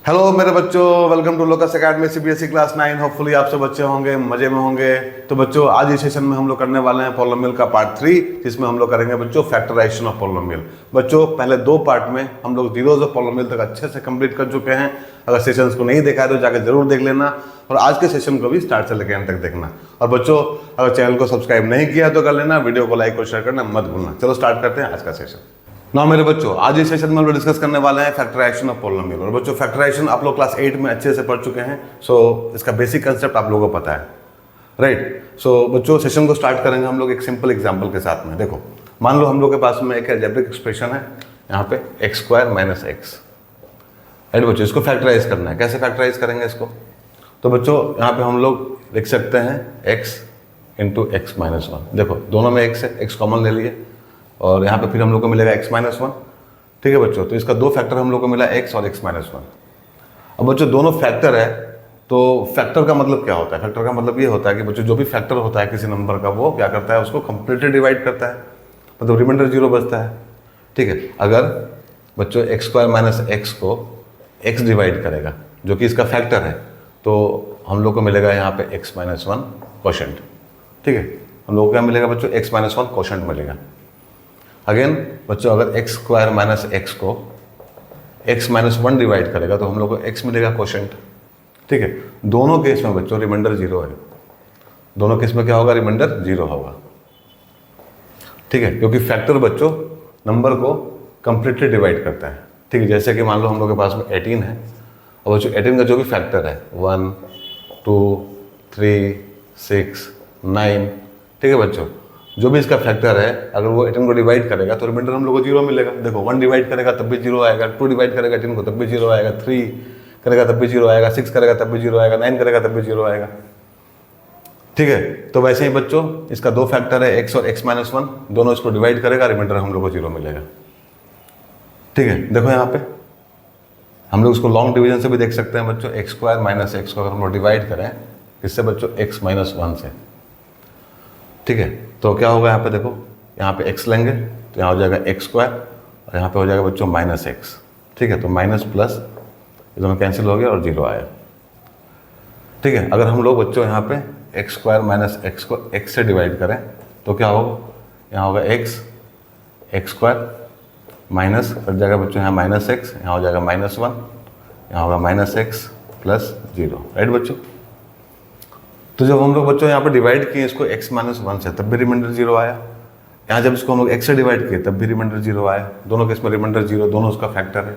Hello मेरे बच्चों, welcome to Locus academy CBSE class 9। Hopefully आप सब बच्चे होंगे मजे में होंगे। तो बच्चों आज इस सेशन में हम लोग करने वाले हैं पॉलिनोमियल का पार्ट 3, जिसमें हम लोग करेंगे बच्चों फैक्टराइजेशन ऑफ पॉलिनोमियल। बच्चों पहले दो पार्ट में हम लोग जीरोज ऑफ पॉलिनोमियल तक अच्छे से कंप्लीट कर चुके हैं। अगर सेशंस को नहीं देखा है तो जाकर जरूर देख लेना, और आज के सेशन को भी स्टार्ट से लेकर एंड तक देखना। और बच्चों अगर चैनल को सब्सक्राइब नहीं किया तो कर लेना, वीडियो को लाइक और शेयर करना मत भूलना। चलो स्टार्ट करते हैं आज का सेशन। ना मेरे बच्चों आज इस सेशन में हम लोग डिस्कस करने वाले हैं फैक्टराइजेशन ऑफ पॉलिनोमियल। और बच्चों फैक्टराइजेशन आप लोग क्लास 8 में अच्छे से पढ़ चुके हैं, सो इसका बेसिक कंसेप्ट आप लोगों को पता है, राइट। सो बच्चों सेशन को स्टार्ट करेंगे हम लोग एक सिंपल एग्जांपल के साथ में। देखो मान लो हम लोग के पास में एक अलजेब्रिक एक्सप्रेशन है यहाँ पे x square minus x, right बच्चों। इसको फैक्टराइज करना है। कैसे फैक्टराइज करेंगे इसको? तो बच्चों यहाँ पे हम लोग लिख सकते हैं x into x minus one. देखो दोनों में x है, x कॉमन ले लिए और यहाँ पे फिर हम लोग को मिलेगा x माइनस वन। ठीक है बच्चों, तो इसका दो फैक्टर हम लोग को मिला x और x माइनस वन। अब बच्चों दोनों फैक्टर है, तो फैक्टर का मतलब क्या होता है? फैक्टर का मतलब ये होता है कि बच्चों जो भी फैक्टर होता है किसी नंबर का, वो क्या करता है, उसको कंप्लीटली डिवाइड करता है, मतलब रिमाइंडर जीरो बचता है। ठीक है, अगर बच्चों एक्स स्क्वायर माइनस एक्स को x डिवाइड करेगा जो कि इसका फैक्टर है, तो हम लोग को मिलेगा यहाँ पे x माइनस वन कोशेंट। ठीक है, हम लोग को क्या मिलेगा बच्चों? x माइनस वन कोशेंट मिलेगा। अगेन बच्चों अगर एक्स स्क्वायर माइनस एक्स को x माइनस वन डिवाइड करेगा तो हम लोग को x मिलेगा कोशेंट। ठीक है, दोनों केस में बच्चों रिमाइंडर जीरो है। दोनों केस में क्या होगा? रिमाइंडर जीरो होगा। ठीक है, क्योंकि फैक्टर बच्चों नंबर को कंप्लीटली डिवाइड करता है। ठीक है, जैसे कि मान लो हम लोग के पास में 18 है और बच्चों 18 का जो भी फैक्टर है 1, 2, 3, 6, 9, ठीक है बच्चों, जो भी इसका फैक्टर है अगर वो 18 को डिवाइड करेगा तो रिमाइंडर हम लोग को जीरो मिलेगा। देखो 1 डिवाइड करेगा तब भी जीरो आएगा, 2 डिवाइड करेगा 18 को तब भी जीरो आएगा, 3 करेगा तब भी जीरो आएगा, 6 करेगा तब भी जीरो आएगा, 9 करेगा तब भी जीरो आएगा। ठीक है, तो वैसे ही बच्चों इसका दो फैक्टर है x और x माइनस वन, दोनों इसको डिवाइड करेगा, रिमाइंडर हम लोग को जीरो मिलेगा। ठीक है, देखो यहाँ पे हम लोग इसको लॉन्ग डिवीजन से भी देख सकते हैं बच्चों। एक्स स्क्वायर माइनस एक्स को अगर हम लोग डिवाइड करें इससे बच्चों x माइनस वन से, ठीक है, तो क्या होगा यहाँ पे? देखो यहाँ पे x लेंगे तो यहाँ हो जाएगा एक्स स्क्वायर और यहाँ पे हो जाएगा बच्चों माइनस एक्स। ठीक है, तो माइनस प्लस ये दोनों कैंसिल हो गया और जीरो आया। ठीक है, अगर हम लोग बच्चों यहाँ पे एक्स स्क्वायर माइनस एक्स को x से डिवाइड करें तो क्या होगा? यहाँ होगा एक्स स्क्वायर माइनस कर जाएगा बच्चों यहाँ माइनस एक्स, यहाँ हो जाएगा माइनस वन, यहाँ होगा minus x plus zero, right बच्चों। तो जब हम लोग बच्चों यहाँ पे डिवाइड किए इसको x माइनस वन से तब भी रिमाइंडर जीरो आया। यहाँ जब इसको हम लोग x से डिवाइड किए तब भी रिमाइंडर जीरो आया। दोनों केस में रिमाइंडर जीरो, दोनों उसका फैक्टर है।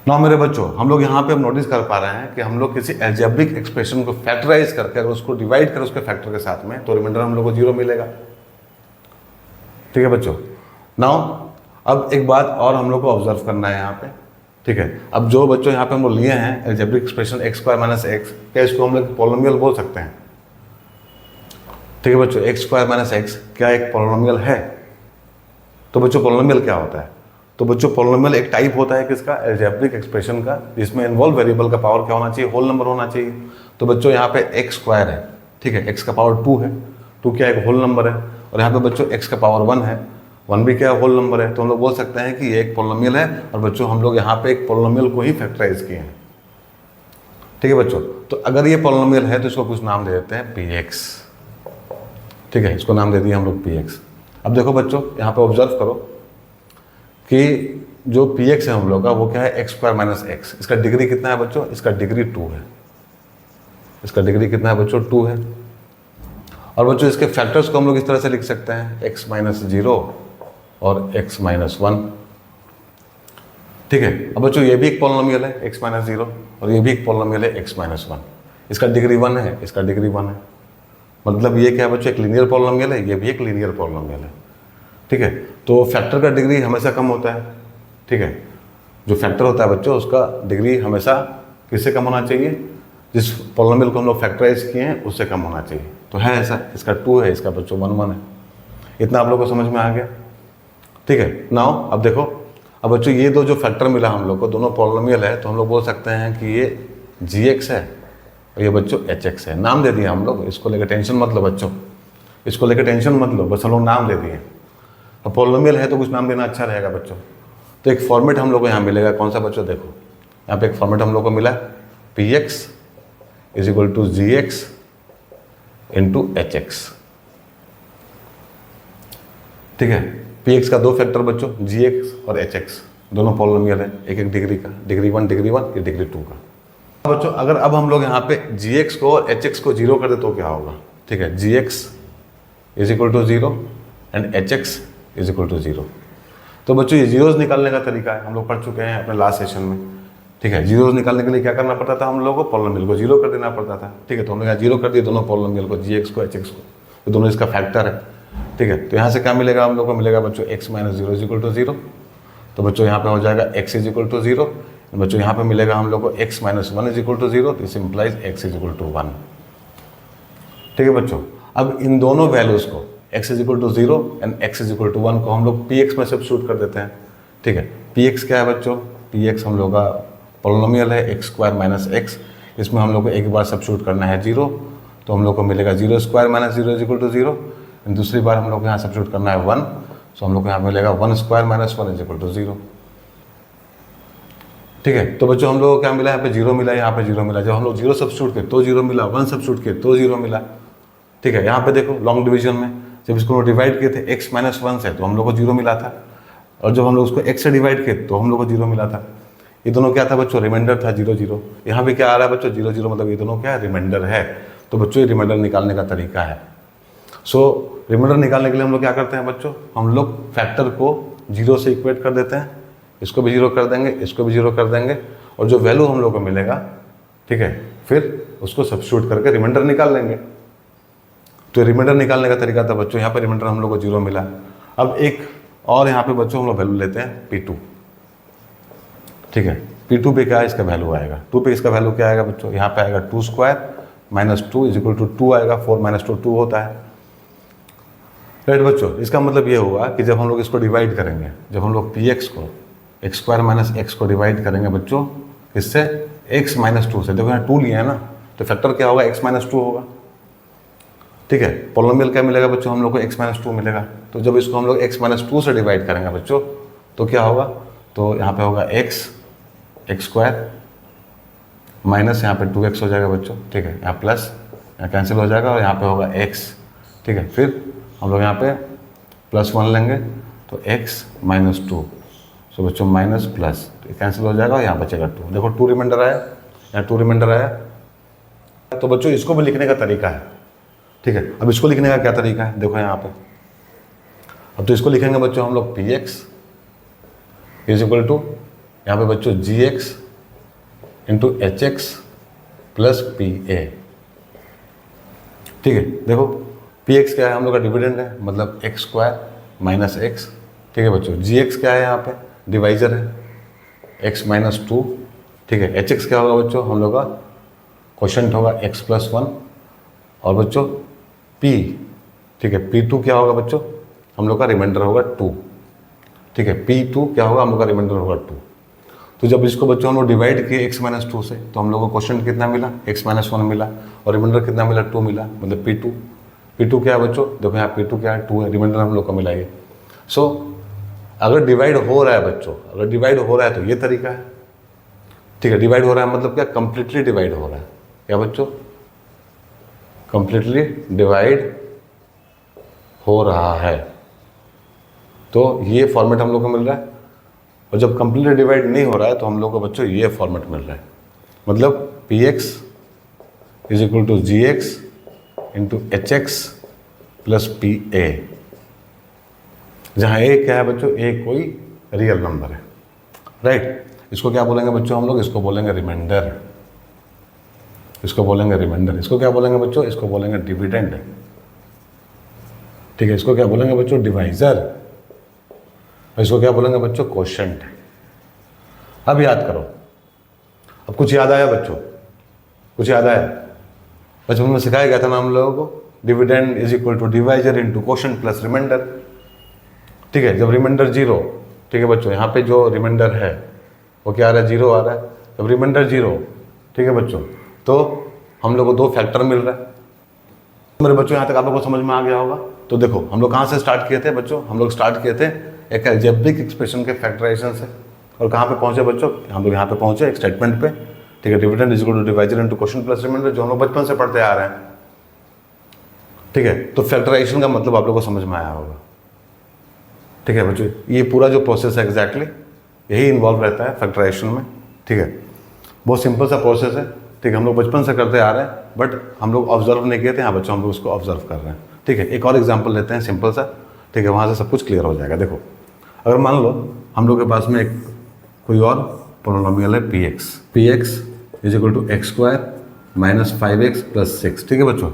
ना मेरे बच्चों हम लोग यहाँ पे हम नोटिस कर पा रहे हैं कि हम लोग किसी अलजेब्रिक एक्सप्रेशन को फैक्टराइज करके अगर उसको डिवाइड करें उसके फैक्टर के साथ में तो रिमाइंडर हम लोग को जीरो मिलेगा। ठीक है बच्चों, नाउ अब एक बात और हम लोग को ऑब्जर्व करना है यहाँ पे। ठीक है, अब जो बच्चों यहाँ पे हम लोग लिए हैं algebraic expression x square minus x, क्या इसको हम लोग पॉलिनोमियल बोल सकते हैं? ठीक है बच्चों, एक्स स्क्वायर माइनस एक्स क्या एक पॉलिनोमियल है? तो बच्चों पॉलिनोमियल क्या होता है? तो बच्चों पॉलिनोमियल एक टाइप होता है किसका? अलजेब्रिक एक्सप्रेशन का, जिसमें इन्वॉल्व वेरिएबल का पावर क्या होना चाहिए? होल नंबर होना चाहिए। तो बच्चों यहाँ पे एक्स स्क्वायर है, ठीक है, एक्स का पावर 2 है, 2 क्या एक होल नंबर है, और यहाँ पे बच्चों एक्स का पावर 1 है, 1 भी क्या होल नंबर है। तो हम लोग बोल सकते हैं कि ये एक पॉलिनोमियल है, और बच्चों हम लोग यहाँ पे एक पॉलिनोमियल को ही फैक्टराइज किए हैं। ठीक है बच्चों, तो अगर ये पॉलिनोमियल है तो इसको कुछ नाम दे देते हैं px। ठीक है, इसको नाम दे दिए हम लोग px। अब देखो बच्चों यहाँ पे ऑब्जर्व करो कि जो px है हम लोग का वो क्या है? X square minus x. इसका डिग्री कितना है बच्चों? इसका डिग्री 2 है। इसका डिग्री कितना है बच्चों? 2 है। और बच्चों इसके फैक्टर्स को हम लोग इस तरह से लिख सकते हैं x माइनस जीरो और x माइनस वन। ठीक है, अब बच्चों ये भी एक पॉलिनोमियल है x माइनस जीरो, और ये भी एक पॉलिनोमियल है x माइनस वन। इसका डिग्री 1 है, इसका डिग्री 1 है, मतलब ये क्या है बच्चों? एक लीनियर पॉलिनोमियल है, ये भी एक लीनियर पॉलिनोमियल है। ठीक है, तो फैक्टर का डिग्री हमेशा कम होता है। ठीक है, जो फैक्टर होता है बच्चों उसका डिग्री हमेशा किससे कम होना चाहिए? जिस पॉलिनोमियल को हम लोग फैक्टराइज किए हैं उससे कम होना चाहिए। तो है ऐसा, इसका 2 है, इसका बच्चों 1, 1 है। इतना आप लोग को समझ में आ गया? ठीक है, नाउ अब देखो, अब बच्चों ये दो जो फैक्टर मिला हम लोग को, दोनों पॉलिनोमियल है, तो हम लोग बोल सकते हैं कि ये gx है और ये बच्चों hx है। नाम दे दिया हम लोग, इसको लेकर टेंशन मत लो बच्चों, इसको लेकर टेंशन मत लो, बस हम लोग नाम दे दिए। अब पॉलिनोमियल है तो कुछ नाम देना अच्छा रहेगा बच्चों। तो एक फॉर्मेट हम लोग को यहाँ मिलेगा, कौन सा बच्चों? देखो यहाँ पे एक फॉर्मेट हम लोग को मिला p x is equal to g x into h x. ठीक है, पी एक्स का दो फैक्टर बच्चों जी एक्स और एच एक्स, दोनों पॉलिनोमियल है, एक एक डिग्री का, डिग्री 1 ये डिग्री 2 का। बच्चों अगर अब हम लोग यहाँ पे जी एक्स को और एच एक्स को जीरो कर दे तो क्या होगा? ठीक है, g x is equal to zero and h x is equal to zero. तो बच्चों ये जीरोज निकालने का तरीका है, हम लोग पढ़ चुके हैं अपने लास्ट सेशन में। ठीक है, जीरोज निकालने के लिए क्या करना पड़ता था? हम लोगों को पॉलिनोमियल को जीरो कर देना पड़ता था। ठीक है, तो हम लोग यहाँ जीरो कर दिए दोनों पॉलिनोमियल को, जी एक्स को एच एक्स को, तो दोनों इसका फैक्टर है। ठीक है, तो यहाँ से क्या मिलेगा हम लोग को? मिलेगा बच्चों x minus zero is equal to zero. तो बच्चों यहाँ पे हो जाएगा x is equal to zero. बच्चों यहाँ पे मिलेगा हम लोग को x minus one is equal to zero, this implies x is equal to one. ठीक है बच्चों, अब इन दोनों वैल्यूज को x is equal to zero and x is equal to one को हम लोग px में सब्स्टिट्यूट कर देते हैं। ठीक है, px क्या है बच्चों? px हम लोग का पॉलिनोमियल है एक्स स्क्वायर माइनस एक्स, इसमें हम लोग को एक बार सब्स्टिट्यूट करना है जीरो, तो हम लोग को मिलेगा zero square minus zero is equal to zero. दूसरी बार हम लोग को यहाँ सब्स्टिट्यूट करना है वन, तो हम लोग को यहाँ मिलेगा one square minus one is equal to zero. ठीक है, तो बच्चों हम लोग को क्या मिला? यहाँ पे जीरो मिला, यहाँ पे जीरो मिला। जब हम लोग जीरो सब्स्टिट्यूट किए तो जीरो मिला, वन सब्स्टिट्यूट किए तो जीरो मिला। ठीक है, यहाँ पे देखो लॉन्ग डिवीजन में जब इसको डिवाइड किए थे x माइनस वन से तो हम लोग को जीरो मिला था, और जब हम लोग उसको x से डिवाइड किए तो हम लोग को जीरो मिला था। ये दोनों क्या था बच्चों? रिमाइंडर था जीरो जीरो। यहाँ पे क्या आ रहा है बच्चों? जीरो जीरो, मतलब ये दोनों क्या है? रिमाइंडर है। तो बच्चों ये रिमाइंडर निकालने का तरीका है। सो रिमाइंडर निकालने के लिए हम लोग क्या करते हैं बच्चों? हम लोग फैक्टर को जीरो से इक्वेट कर देते हैं, इसको भी जीरो कर देंगे, इसको भी जीरो कर देंगे, और जो वैल्यू हम लोग को मिलेगा, ठीक है, फिर उसको सब्स्टिट्यूट करके रिमाइंडर निकाल लेंगे। तो रिमाइंडर निकालने का तरीका था बच्चों, यहाँ पर रिमाइंडर हम लोग को जीरो मिला। अब एक और यहाँ पे बच्चों हम लोग वैल्यू लेते हैं P2। ठीक है, P2 पे क्या है? इसका वैल्यू आएगा 2 पे। इसका वैल्यू क्या आएगा बच्चों? यहाँ पे आएगा 2 square minus 2 is equal to 2 आएगा, 4 माइनस 2 2 होता है। राइट बच्चों, इसका मतलब ये होगा कि जब हम लोग इसको डिवाइड करेंगे, जब हम लोग px को एक्स स्क्वायर माइनस एक्स को डिवाइड करेंगे बच्चों, इससे x माइनस 2 से, देखो यहाँ 2 लिया है ना, तो फैक्टर क्या होगा? x माइनस 2 होगा। ठीक है, पॉलिनोमियल क्या मिलेगा बच्चों? हम लोग को x माइनस 2 मिलेगा। तो जब इसको हम लोग x माइनस 2 से डिवाइड करेंगे बच्चों, तो क्या होगा? तो यहाँ पे होगा x स्क्वायर माइनस यहाँ पे 2x हो जाएगा बच्चों। ठीक है, यहाँ प्लस यहाँ कैंसिल हो जाएगा, और यहाँ पे होगा x। ठीक है, फिर हम लोग यहाँ पे प्लस वन लेंगे तो x माइनस 2, सो बच्चों माइनस प्लस कैंसिल हो जाएगा, और यहाँ बचेगा 2। देखो 2 रिमाइंडर आया, यहाँ 2 रिमाइंडर आया। तो बच्चों इसको भी लिखने का तरीका है। ठीक है, अब इसको लिखने का क्या तरीका है? देखो यहाँ पे, अब तो इसको लिखेंगे बच्चों हम लोग px इज इक्वल टू, यहाँ पे बच्चों gx into h x plus p ए। ठीक है, देखो px क्या है? हम लोग का डिविडेंड है, मतलब एक्स स्क्वायर माइनस एक्स। ठीक है बच्चों, gx क्या है? यहाँ पे डिवाइजर है, x माइनस 2। ठीक है, एच एक्स क्या होगा बच्चों? हम लोग का क्वोशंट होगा x प्लस 1, और बच्चों p, ठीक है, P2 क्या होगा बच्चों? हम लोग का रिमाइंडर होगा 2। ठीक है, P2 क्या होगा? हम लोग का रिमाइंडर होगा 2। तो जब इसको बच्चों हम लोग डिवाइड किए x माइनस 2 से, तो हम लोग को क्वोशंट कितना मिला? x माइनस 1 मिला, और रिमाइंडर कितना मिला? 2 मिला, मतलब P2। P2 क्या है बच्चों? देखो यहाँ P2 क्या है? 2 है, रिमाइंडर हम लोग को मिला ये। सो अगर डिवाइड हो रहा है बच्चों, अगर डिवाइड हो रहा है तो ये तरीका है। ठीक है, डिवाइड हो रहा है मतलब क्या? कंप्लीटली डिवाइड हो रहा है। क्या बच्चों? कंप्लीटली डिवाइड हो रहा है, तो ये फॉर्मेट हम लोग को मिल रहा है। और जब कंप्लीटली डिवाइड नहीं हो रहा है तो हम लोग को बच्चों ये फॉर्मेट मिल रहा है, मतलब px is equal to gx into h x plus p a, जहाँ a क्या है बच्चों? a कोई रियल नंबर है। राइट, इसको क्या बोलेंगे बच्चों हम लोग? इसको बोलेंगे रिमाइंडर। इसको बोलेंगे रिमाइंडर। इसको क्या बोलेंगे बच्चों? इसको बोलेंगे डिविडेंड। ठीक है, इसको क्या बोलेंगे बच्चों? डिवाइजर। और इसको क्या बोलेंगे बच्चों? क्वोशंट। अब याद करो, अब कुछ याद आया बच्चों? कुछ याद आया? बचपन में सिखाया गया था ना हम लोगों को, dividend is equal to divisor into quotient plus remainder. ठीक है, जब रिमाइंडर जीरो, ठीक है बच्चों, यहाँ पे जो रिमाइंडर है वो क्या आ रहा है? जीरो आ रहा है। जब रिमाइंडर जीरो, ठीक है बच्चों, तो हम लोग को दो फैक्टर मिल रहा है। मेरे बच्चों यहाँ तक आप लोगों को समझ में आ गया होगा। तो देखो हम लोग कहाँ से स्टार्ट किए थे बच्चों? हम लोग स्टार्ट किए थे एक अलजेब्रिक एक्सप्रेशन के फैक्टराइजेशन से। और कहाँ पे पहुंचे बच्चों, हम लोग यहाँ पे पहुंचे एक स्टेटमेंट पे, ठीक है। Dividend is equal to divisor into quotient plus remainder, जो हम लोग बचपन से पढ़ते आ रहे हैं, ठीक है। तो फैक्टराइजेशन का मतलब आप लोगों को समझ में आया होगा, ठीक है बच्चों। ये पूरा जो प्रोसेस है एग्जैक्टली यही इन्वॉल्व रहता है फैक्टराइजेशन में, ठीक है। बहुत सिंपल सा प्रोसेस है, ठीक है। हम लोग बचपन से करते आ रहे हैं, बट हम लोग ऑब्जर्व नहीं किए थे। हाँ बच्चों, हम लोग उसको ऑब्जर्व कर रहे हैं, ठीक है। एक और एग्जाम्पल लेते हैं सिंपल सा, ठीक है, वहाँ से सब कुछ क्लियर हो जाएगा। देखो, अगर मान लो हम लोग के पास में एक कोई और पोलिनोमियल है p x is equal to x square minus 5x plus 6, ठीक है बच्चों।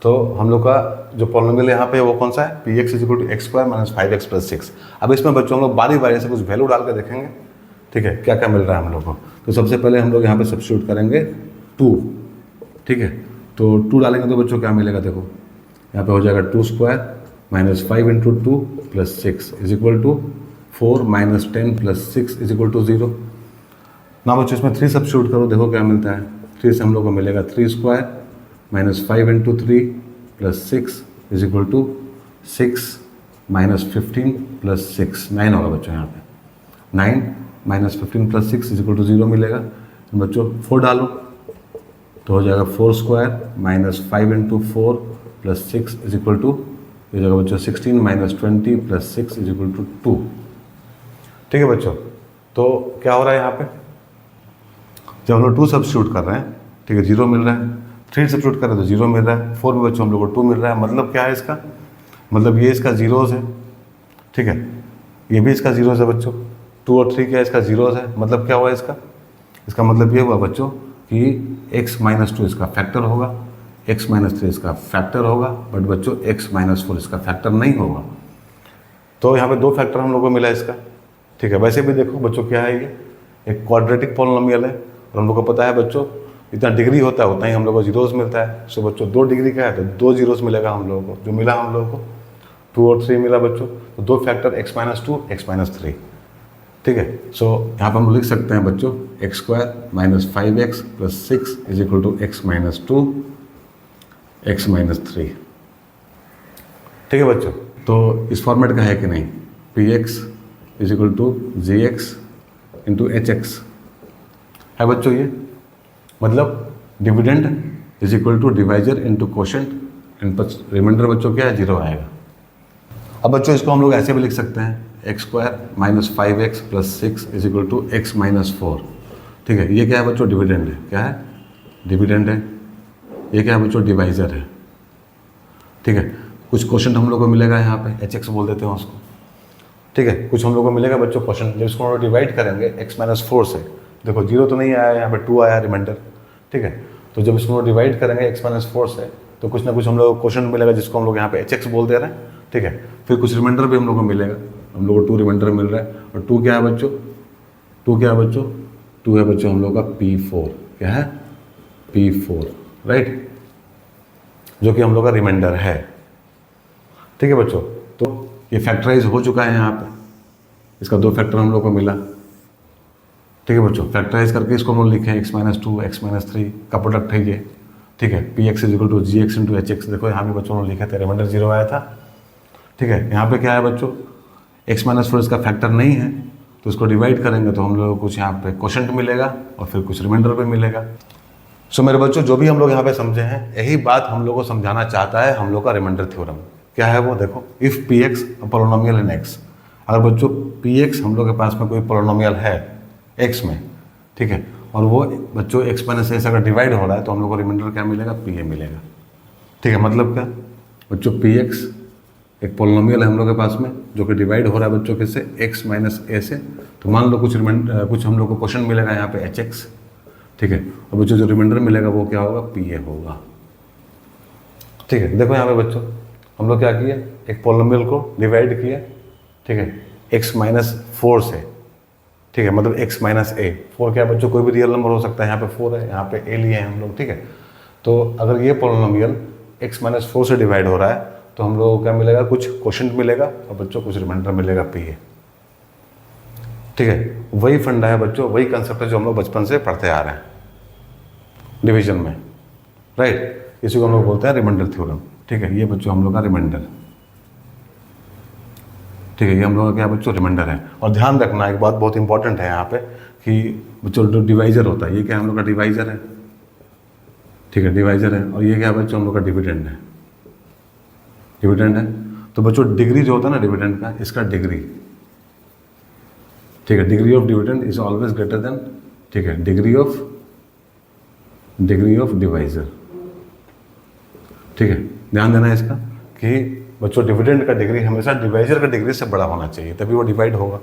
तो हम लोग का जो पोलिनोमियल यहाँ पे वो कौन सा है, p x is equal to x square minus 5x plus 6। अब इसमें बच्चों हम लोग बारी बारी से कुछ वैल्यू डाल के देखेंगे, ठीक है, क्या क्या मिल रहा है हम लोग को। तो सबसे पहले हम लोग यहाँ पे सब्स्टिट्यूट करेंगे 2, ठीक है। तो 2 डालेंगे तो बच्चों क्या मिलेगा, देखो यहाँ पे हो जाएगा 2 square minus 5 into 2 plus 6 is equal to 4 minus 10 plus 6 is equal to 0। ना बच्चों इसमें 3 सब्स्टिट्यूट करो, देखो क्या मिलता है। 3 से हम लोग को मिलेगा 3 square minus 5 into 3 plus 6 is equal to 6 minus 15 plus 6, 9 होगा बच्चों यहाँ पे। 9 minus 15 plus 6 is equal to 0 मिलेगा। तो बच्चों 4 डालो तो हो जाएगा 4 square minus 5 into 4 plus 6 is equal to, हो जाएगा बच्चों 16 minus 20 plus 6 is equal to 2, ठीक है बच्चों। तो क्या हो रहा है यहाँ पे, जब हम लोग 2 सब्स्टिट्यूट कर रहे हैं, ठीक है, 0 मिल रहा है। 3 सब्स्टिट्यूट कर रहे हैं तो 0 मिल रहा है। 4 में बच्चों हम लोग को 2 मिल रहा है। मतलब क्या है इसका, मतलब ये इसका जीरोस है, ठीक है। ये भी इसका जीरोस है बच्चों। 2 और 3 क्या है, इसका जीरोस है। मतलब क्या हुआ इसका मतलब ये हुआ बच्चों कि x माइनस 2 इसका फैक्टर होगा, x माइनस 3 इसका फैक्टर होगा, बट बच्चों x माइनस 4 इसका फैक्टर नहीं होगा। तो यहाँ पे 2 फैक्टर हम लोग को मिला इसका, ठीक है। वैसे भी देखो बच्चों क्या है, ये एक क्वाड्रेटिक पॉलिनोमियल है और हम लोग को पता है बच्चों जितना डिग्री होता है उतना ही हम लोग को जीरोस मिलता है। सो बच्चों 2 डिग्री का है तो 2 जीरोस मिलेगा हम लोगों को, जो मिला हम लोगों को 2 और 3 मिला बच्चों। तो 2 factor x minus 2 x minus 3, ठीक है। सो यहाँ पर हम लिख सकते हैं बच्चों x square minus 5x plus 6 is equal to x minus 2 x minus 3, ठीक है बच्चों। तो इस फॉर्मेट का है कि नहीं, p x is equal to g x into h x है बच्चों ये। मतलब dividend is equal to divisor into quotient and remainder बच्चों क्या है, 0 आएगा। अब बच्चों इसको हम लोग ऐसे भी लिख सकते हैं x square minus 5x plus 6 is equal to x minus 4, ठीक है। ये क्या है बच्चों, डिविडेंड है। क्या है, डिविडेंड है। ये क्या है बच्चों, डिवाइजर है, ठीक है। कुछ क्वोशिएंट हम लोग को मिलेगा यहाँ पे, HX बोल देते हैं उसको, ठीक है। कुछ हम लोग को मिलेगा बच्चों क्वोशिएंट, जब इसको हम लोग डिवाइड करेंगे x माइनस 4 से, देखो 0 तो नहीं आया यहाँ पे, 2 आया रिमाइंडर, ठीक है। तो जब इसको डिवाइड करेंगे x माइनस 4 से तो कुछ ना कुछ हम लोग को क्वोशिएंट मिलेगा जिसको हम लोग यहाँ पे HX बोल दे रहे हैं, ठीक है। फिर कुछ रिमाइंडर भी हम लोग को मिलेगा, हम लोग को 2 रिमाइंडर मिल रहा है। और 2 क्या है बच्चों, 2 क्या है बच्चों, 2 है बच्चों हम लोग का P4, क्या है, P4, राइट, जो कि हम लोग का रिमाइंडर है, ठीक है बच्चों। तो ये फैक्टराइज हो चुका है यहाँ पे, इसका 2 फैक्टर हम लोग को मिला, ठीक है बच्चों। फैक्टराइज करके इसको हम लोग लिखे हैं x माइनस 2 x माइनस 3 का प्रोडक्ट है ये, ठीक है। P x is equal to g x into h x, देखो यहाँ भी बच्चों ने लिखे थे, रिमाइंडर 0 आया था, ठीक है। यहाँ पे क्या है बच्चों, x माइनस 4 इसका फैक्टर नहीं है, तो इसको डिवाइड करेंगे तो हम लोग को कुछ यहाँ पे क्वोशिएंट मिलेगा और फिर कुछ रिमाइंडर भी मिलेगा। सो मेरे बच्चों जो भी हम लोग यहाँ पे समझे हैं, यही बात हम लोग को समझाना चाहता है हम लोग का रिमाइंडर थ्योरम। क्या है वो, देखो, if P x polynomial in x, अगर बच्चों पी एक्स हम लोग के पास में कोई पोलिनोमियल है एक्स में, ठीक है, और वो बच्चों एक्स माइनस ए से अगर डिवाइड हो रहा है तो हम लोग को रिमाइंडर क्या मिलेगा, पी ए मिलेगा, ठीक है। मतलब क्या बच्चों, पी एक्स एक पोलिनोमियल है हम लोग के पास में जो कि डिवाइड हो रहा है बच्चों किससे, एक्स माइनस ए से। तो मान लो कुछ हम लोग को क्वेश्चन मिलेगा यहाँ पे एच एक्स, ठीक है, और बच्चों जो रिमाइंडर मिलेगा वो क्या होगा, पी ए होगा, ठीक है। देखो यहाँ पे बच्चों हम लोग क्या किया, एक पोलिनोमियल को डिवाइड किया, ठीक है, एक्स माइनस 4 से, ठीक है, मतलब x माइनस ए। 4 क्या है बच्चों, कोई भी रियल नंबर हो सकता है, यहाँ पे 4 है, यहाँ पे a लिए हैं हम लोग, ठीक है। तो अगर ये पोलिनोमियल x माइनस 4 से डिवाइड हो रहा है तो हम लोग को क्या मिलेगा, कुछ क्वोशिएंट मिलेगा और बच्चों कुछ रिमाइंडर मिलेगा पी ए, ठीक है। वही फंडा है बच्चों, वही कंसेप्ट है जो हम लोग बचपन से पढ़ते आ रहे हैं डिवीजन में, राइट। इसी को हम लोग बोलते हैं रिमाइंडर थ्योरम, ठीक है। ये बच्चों हम लोग का रिमाइंडर, ठीक है, ये हम लोगों का क्या बच्चों रिमाइंडर है। और ध्यान रखना एक बात बहुत इंपॉर्टेंट है यहाँ पे कि बच्चों जो डिवाइजर होता है, ये क्या हम लोग का डिवाइजर है, ठीक है, डिवाइजर है। और ये क्या बच्चों हम लोग का डिविडेंड है, डिविडेंड है। तो बच्चों डिग्री जो होता है ना डिविडेंड का, इसका डिग्री, ठीक है, degree of dividend is always greater than, ठीक है, डिग्री ऑफ डिवाइजर, ठीक है। ध्यान देना है इसका कि बच्चों डिविडेंड का डिग्री हमेशा डिवाइजर का डिग्री से बड़ा होना चाहिए, तभी वो डिवाइड होगा,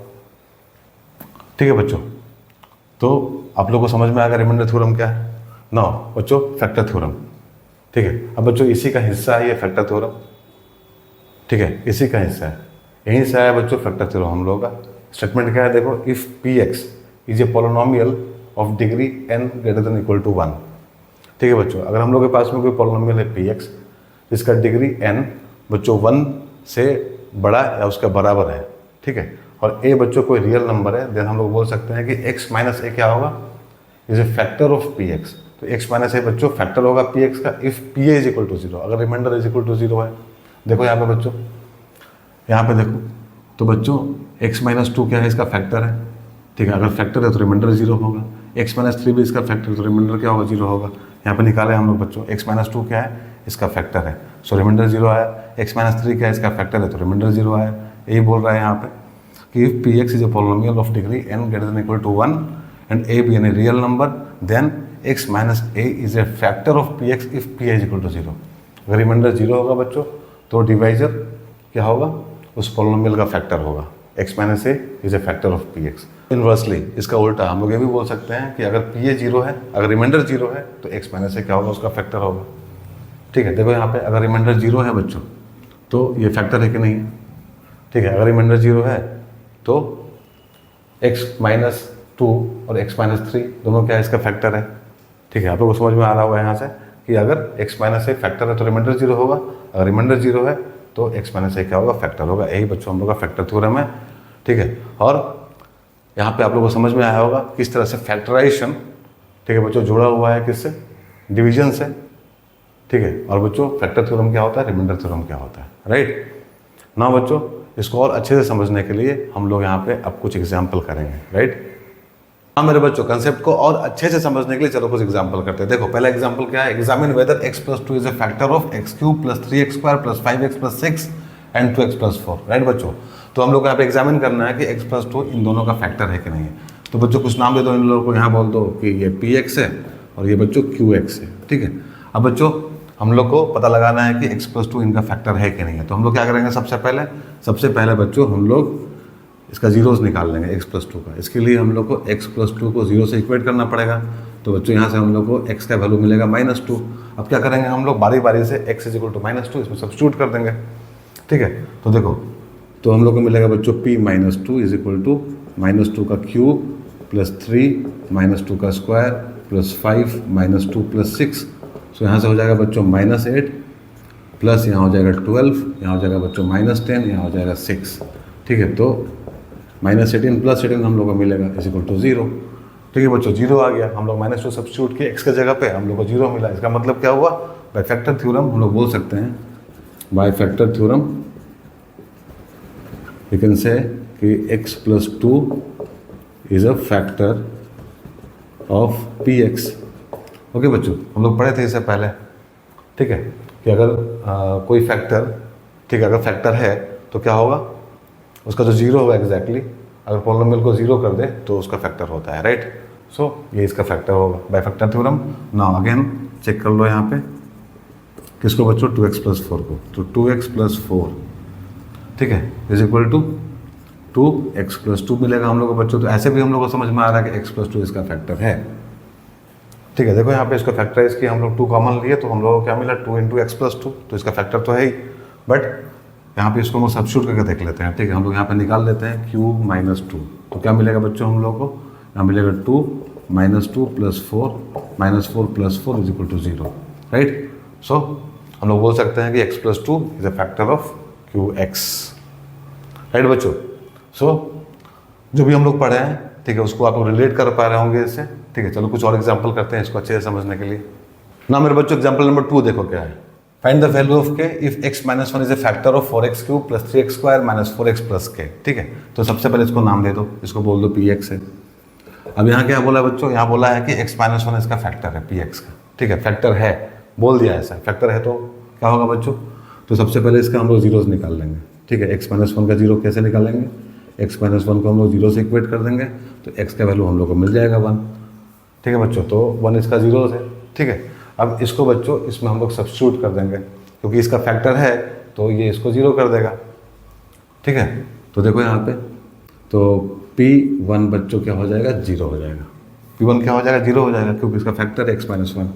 ठीक है बच्चों। तो आप लोगों को समझ में आएगा रिमाइंडर थ्योरम क्या है। नाउ बच्चों फैक्टर थ्योरम, ठीक है। अब बच्चों इसी का हिस्सा है ये फैक्टर थ्योरम, ठीक है, इसी का हिस्सा है, यहीं से आया बच्चों फैक्टर थ्योरम हम लोगों का। स्टेटमेंट क्या है देखो, if p x is a polynomial of degree n greater than equal to 1, ठीक है बच्चों। अगर हम लोग के पास में कोई पोलिनोमियल है पी एक्स जिसका डिग्री n बच्चों 1 से बड़ा या उसका बराबर है, ठीक है, और a बच्चों कोई रियल नंबर है, देन हम लोग बोल सकते हैं कि x माइनस ए क्या होगा, is a factor of p x. तो x माइनस ए बच्चों फैक्टर होगा पी एक्स का if p a is equal to 0, अगर रिमाइंडर इज इक्वल टू 0 है। देखो यहाँ पे बच्चों, यहाँ पे देखो, तो बच्चों x माइनस 2 क्या है, इसका फैक्टर है, ठीक है, अगर फैक्टर है तो रिमाइंडर 0 होगा। x माइनस 3 भी इसका फैक्टर है तो रिमाइंडर क्या होगा, 0 होगा। यहाँ पे निकाले हम लोग बच्चों, x माइनस 2 क्या है, इसका फैक्टर है, सो रिमाइंडर 0 आया। x माइनस 3 क्या है, इसका फैक्टर है तो रिमाइंडर 0 आया। यही बोल रहा है यहाँ पे कि if p x is a polynomial of degree n greater than equal to 1 and a be a real number, then x minus a is a factor of p x if p is equal to 0। अगर reminder 0 होगा बच्चों तो divisor क्या होगा, उस polynomial का factor होगा। x minus A is a factor of p x. Inversely इसका उल्टा हम लोग ये भी बोल सकते हैं कि अगर पी ए 0 है, अगर रिमाइंडर 0 है तो x माइनस ए क्या होगा, उसका फैक्टर होगा, ठीक है। देखो यहाँ पे अगर रिमाइंडर 0 है बच्चों तो ये फैक्टर है कि नहीं है, ठीक है। अगर रिमाइंडर 0 है तो x माइनस 2 और x माइनस 3 दोनों क्या है, इसका फैक्टर है, ठीक है। आप लोग को समझ में आ रहा होगा यहाँ से कि अगर x माइनस ए फैक्टर है तो रिमाइंडर 0 होगा, अगर रिमाइंडर 0 है तो x माइनस ए क्या होगा, फैक्टर होगा। यही बच्चों हम लोग का फैक्टर थ्योरम है, ठीक है। और यहाँ पे आप लोगों को समझ में आया होगा किस तरह से फैक्टराइजेशन, ठीक है बच्चों, जुड़ा हुआ है किससे, डिवीजन से, ठीक है। और बच्चों फैक्टर थ्योरम क्या होता है, रिमाइंडर थ्योरम क्या होता है, राइट। ना बच्चों इसको और अच्छे से समझने के लिए हम लोग यहाँ पे अब कुछ एग्जाम्पल करेंगे, राइट। हाँ मेरे बच्चों, कंसेप्ट को और अच्छे से समझने के लिए चलो कुछ एग्जाम्पल करते हैं। देखो पहला एग्जाम्पल क्या है, examine whether x plus 2 is a factor of x cube plus 3x square plus 5x plus 6 and 2x plus 4, right बच्चों। तो हम लोग को यहाँ पे एग्जामिन करना है कि x प्लस 2 इन दोनों का फैक्टर है कि नहीं है। तो बच्चों कुछ नाम दे दो इन लोगों को, यहाँ बोल दो कि ये px है और ये बच्चों qx है, ठीक है। अब बच्चों हम लोग को पता लगाना है कि x प्लस 2 इनका फैक्टर है कि नहीं है। तो हम लोग क्या करेंगे, सबसे पहले बच्चों हम लोग इसका जीरोस निकाल लेंगे x प्लस 2 का। इसके लिए हम लोग को x प्लस 2 को 0 से इक्वेट करना पड़ेगा। तो बच्चों यहाँ से हम लोग को x का वैल्यू मिलेगा -2। अब क्या करेंगे हम लोग, बारी बारी से x इज इक्वल टू -2 इसमें सब्स्टिट्यूट कर देंगे, ठीक है। तो देखो, तो हम लोग को मिलेगा बच्चों p -2 इज इक्वल टू -2 का क्यूब प्लस 3 -2 का स्क्वायर प्लस 5 -2 प्लस 6। सो यहाँ से हो जाएगा बच्चों -8 प्लस यहाँ हो जाएगा 12, यहाँ हो जाएगा बच्चों -10, यहाँ हो जाएगा 6, ठीक है। तो -18 प्लस 18 हम लोग को मिलेगा इज इक्वल टू 0, ठीक है बच्चों। 0 आ गया, हम लोग -2 सब्स्टिट्यूट किए x के जगह पे, हम लोग को 0 मिला। इसका मतलब क्या हुआ, बाय फैक्टर थ्योरम हम लोग बोल सकते हैं, bye factor theorem you can say कि x plus 2 is a factor of px। Okay बच्चों, हम लोग पढ़े थे इससे पहले, ठीक है, कि अगर कोई फैक्टर, ठीक है, अगर फैक्टर है तो क्या होगा, उसका जो 0 होगा एग्जैक्टली, अगर पोलिनोमियल को 0 कर दे तो उसका फैक्टर होता है, राइट। सो ये इसका फैक्टर होगा by factor theorem. Now again check कर लो यहाँ पे किसको बच्चों, 2x प्लस 4 को। तो 2x प्लस 4, ठीक है, is equal to 2x plus 2 मिलेगा हम लोग को बच्चों। तो ऐसे भी हम लोग को समझ में आ रहा है कि x प्लस 2 इसका फैक्टर है, ठीक है। देखो यहाँ पे इसको फैक्टराइज किया हम लोग, 2 कॉमन लिए तो हम लोगों को क्या मिला, 2 इंटू एक्स प्लस 2। तो इसका फैक्टर तो है ही, बट यहाँ पे इसको हम सब्स्टिट्यूट करके देख लेते हैं, ठीक है। हम लोग यहाँ पे निकाल लेते हैं क्यूब -2, तो क्या मिलेगा बच्चों हम लोग को, यहाँ मिलेगा 2 -2 plus 4 -4 plus 4 is equal to 0, right. So हम लोग बोल सकते हैं कि x plus 2 is a factor of QX, right बच्चों। सो जो भी हम लोग पढ़े हैं, ठीक है, उसको आप लोग रिलेट कर पा रहे होंगे इससे, ठीक है। चलो कुछ और एग्जाम्पल करते हैं इसको अच्छे से समझने के लिए। ना मेरे बच्चों एग्जाम्पल नंबर 2 देखो क्या है, फाइंड द वैल्यू ऑफ के if x minus one is a factor of 4x cube plus 3x square minus 4x plus के। ठीक है, तो सबसे पहले इसको नाम दे दो, इसको बोल दो px है। अब यहाँ क्या बोला बच्चों, यहाँ बोला है कि x माइनस वन इसका फैक्टर है px का। ठीक है, फैक्टर है बोल दिया ऐसा, फैक्टर है तो क्या होगा बच्चों, तो सबसे पहले इसका हम लोग जीरोस निकाल लेंगे। ठीक है, x माइनस वन का जीरो कैसे निकालेंगे, x माइनस वन को हम लोग जीरो से इक्वेट कर देंगे तो x का वैल्यू हम लोग को मिल जाएगा 1। ठीक है बच्चों, तो 1 इसका जीरो है। ठीक है, अब इसको बच्चों इसमें हम लोग सब्स्टिट्यूट कर देंगे क्योंकि इसका फैक्टर है तो ये इसको जीरो कर देगा। ठीक है, तो देखो यहाँ पे तो P1 बच्चों क्या हो जाएगा, जीरो हो जाएगा। P1 क्या हो जाएगा, जीरो हो जाएगा क्योंकि इसका फैक्टर है x माइनस वन।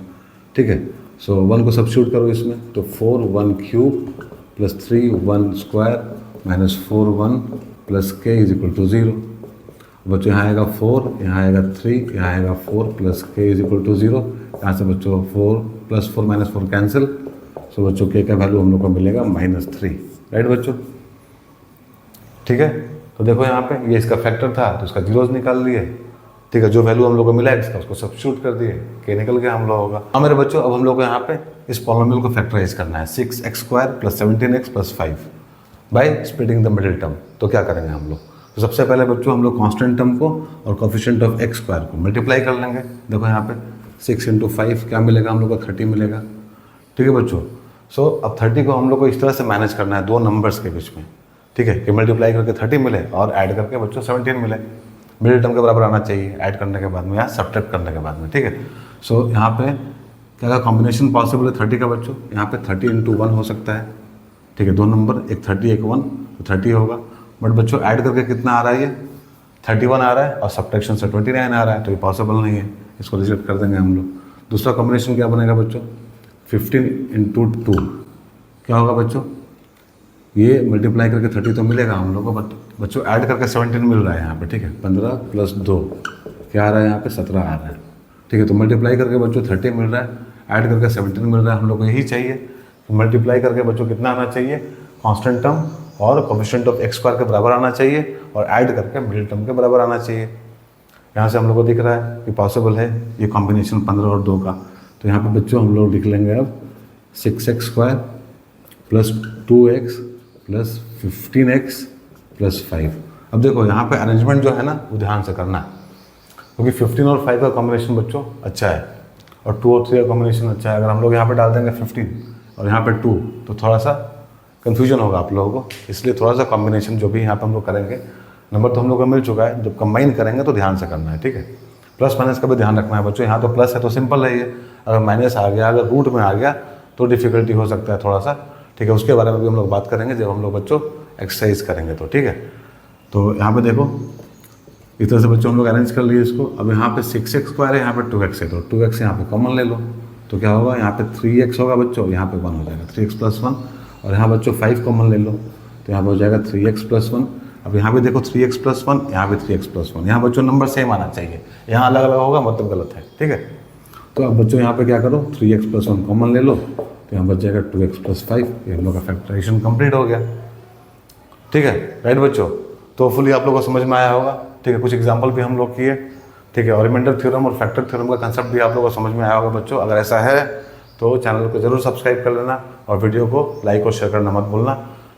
ठीक है, सो 1 को सब्स्टिट्यूट करो इसमें तो 4 1 cube plus 3 1 square minus 4 1 plus के इज इक्वल टू 0। बच्चों यहाँ आएगा 4, यहाँ आएगा 3, यहाँ आएगा 4 प्लस के इज इक्वल टू 0। यहाँ से बच्चों 4 प्लस 4 माइनस 4 कैंसिल, सो बच्चों के का वैल्यू हम लोग को मिलेगा -3। राइट बच्चों, ठीक है, तो देखो यहाँ पे ये इसका फैक्टर था तो इसका जीरोस निकाल लिए। ठीक है, जो वैल्यू हम लोग को मिला है इसका उसको सब्स्टिट्यूट कर दिए, के निकल गया हम लोगों का। हाँ मेरे बच्चों, अब हम लोग को यहाँ पे इस पॉलिनोमियल को फैक्टराइज करना है 6x square plus 17x plus 5 by splitting the middle term. तो क्या करेंगे हम लोग, तो सबसे पहले बच्चों हम लोग कांस्टेंट टर्म को और कोफिशिएंट ऑफ x स्क्वायर को मल्टीप्लाई कर लेंगे। देखो यहाँ पे 6 × 5 क्या मिलेगा हम लोग को, 30 मिलेगा। ठीक है बच्चों, सो अब 30 को हम लोग को इस तरह से मैनेज करना है दो नंबर्स के बीच में। ठीक है, कि मल्टीप्लाई करके 30 मिले और ऐड करके बच्चों 17 मिले। मिडिल टर्म के बराबर आना चाहिए ऐड करने के बाद में या सब्ट्रैक्ट करने के बाद में। ठीक है, सो यहाँ पे क्या कॉम्बिनेशन पॉसिबल है 30 का बच्चों, यहाँ पे 30 × 1 हो सकता है। ठीक है, दो नंबर, एक 30 एक 1 तो 30 होगा। बट बच्चों ऐड करके कितना आ रहा है, ये 31 आ रहा है और सब्ट्रैक्शन से 29 आ रहा है, तो ये पॉसिबल नहीं है, इसको रिजेक्ट कर देंगे हम लोग। दूसरा कॉम्बिनेशन क्या बनेगा बच्चों, 15 × 2 क्या होगा बच्चों, ये मल्टीप्लाई करके 30 तो मिलेगा हम लोग को, बट बच्चों ऐड करके 17 मिल रहा है यहाँ पे। ठीक है, 15 + 2 क्या आ रहा है यहाँ पे, 17 आ रहा है। ठीक है, तो मल्टीप्लाई करके बच्चों 30 मिल रहा है, ऐड करके 17 मिल रहा है। हम लोग को यही चाहिए, तो मल्टीप्लाई करके बच्चों कितना आना चाहिए, कांस्टेंट टर्म और कोफिशिएंट ऑफ x स्क्वायर के बराबर आना चाहिए और ऐड करके मिडिल टर्म के बराबर आना चाहिए। यहाँ से हम लोग को दिख रहा है कि पॉसिबल है ये कॉम्बिनेशन 15 और 2 का। तो यहाँ पे बच्चों हम लोग लिख लेंगे अब 6x square plus 2x plus 15x plus 5। अब देखो यहाँ पे अरेंजमेंट जो है ना वो ध्यान से करना है, क्योंकि 15 और 5 का कॉम्बिनेशन बच्चों अच्छा है और 2 और 3 का कॉम्बिनेशन अच्छा है। अगर हम लोग यहाँ पे डाल देंगे 15 और यहाँ पे 2 तो थोड़ा सा कन्फ्यूजन होगा आप लोगों को, इसलिए थोड़ा सा कॉम्बिनेशन जो भी यहाँ पे हम लोग करेंगे, नंबर तो हम लोग को मिल चुका है, जब कंबाइन करेंगे तो ध्यान से करना है। ठीक है, प्लस माइनस का भी ध्यान रखना है बच्चों। यहाँ तो प्लस है तो सिंपल है ये, अगर माइनस आ गया, अगर रूट में आ गया तो डिफिकल्टी हो सकता है थोड़ा सा। ठीक है, उसके बारे में भी हम लोग बात करेंगे जब हम लोग बच्चों एक्सरसाइज करेंगे तो। ठीक है, तो यहाँ पे देखो इस तरह से बच्चों हम लोग अरेंज कर लिए इसको। अब यहाँ पे 6x स्क्वायर है, यहाँ पे 2x है, तो 2x यहाँ पे कॉमन ले लो तो क्या होगा, यहाँ पे 3x होगा बच्चों, यहाँ पे 1 हो जाएगा 3x + 1 और यहाँ बच्चों 5 कॉमन ले लो तो यहाँ पे हो जाएगा 3x + 1। अब यहाँ पे देखो 3x + 1, यहाँ पे 3x + 1, यहाँ बच्चों नंबर सेम आना चाहिए, यहाँ अलग अलग होगा मतलब गलत है। ठीक है, तो अब बच्चों यहाँ पे क्या करो, 3x + 1 कॉमन ले लो तो यहाँ बच जाएगा 2x + 5। ये हम लोग का फैक्टराइजेशन कंप्लीट हो गया। ठीक है, राइट बच्चों, तो फुली आप लोगों को समझ में आया होगा। ठीक है, कुछ एग्जाम्पल भी हम लोग किए। ठीक है, और रिमाइंडर थ्योरम और फैक्टर थ्योरम का कंसेप्ट भी आप लोगों को समझ में आया होगा बच्चों। अगर ऐसा है तो चैनल को जरूर सब्सक्राइब कर लेना और वीडियो को लाइक और शेयर करना मत भूलना।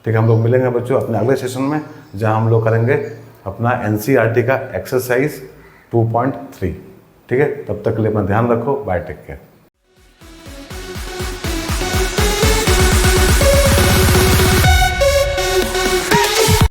ठीक है, हम लोग मिलेंगे बच्चों अपने अगले सेशन में, जहाँ हम लोग करेंगे अपना NCERT का एक्सरसाइज 2.3। ठीक है, तब तक के लिए अपना ध्यान रखो, बाय, टेक केयर।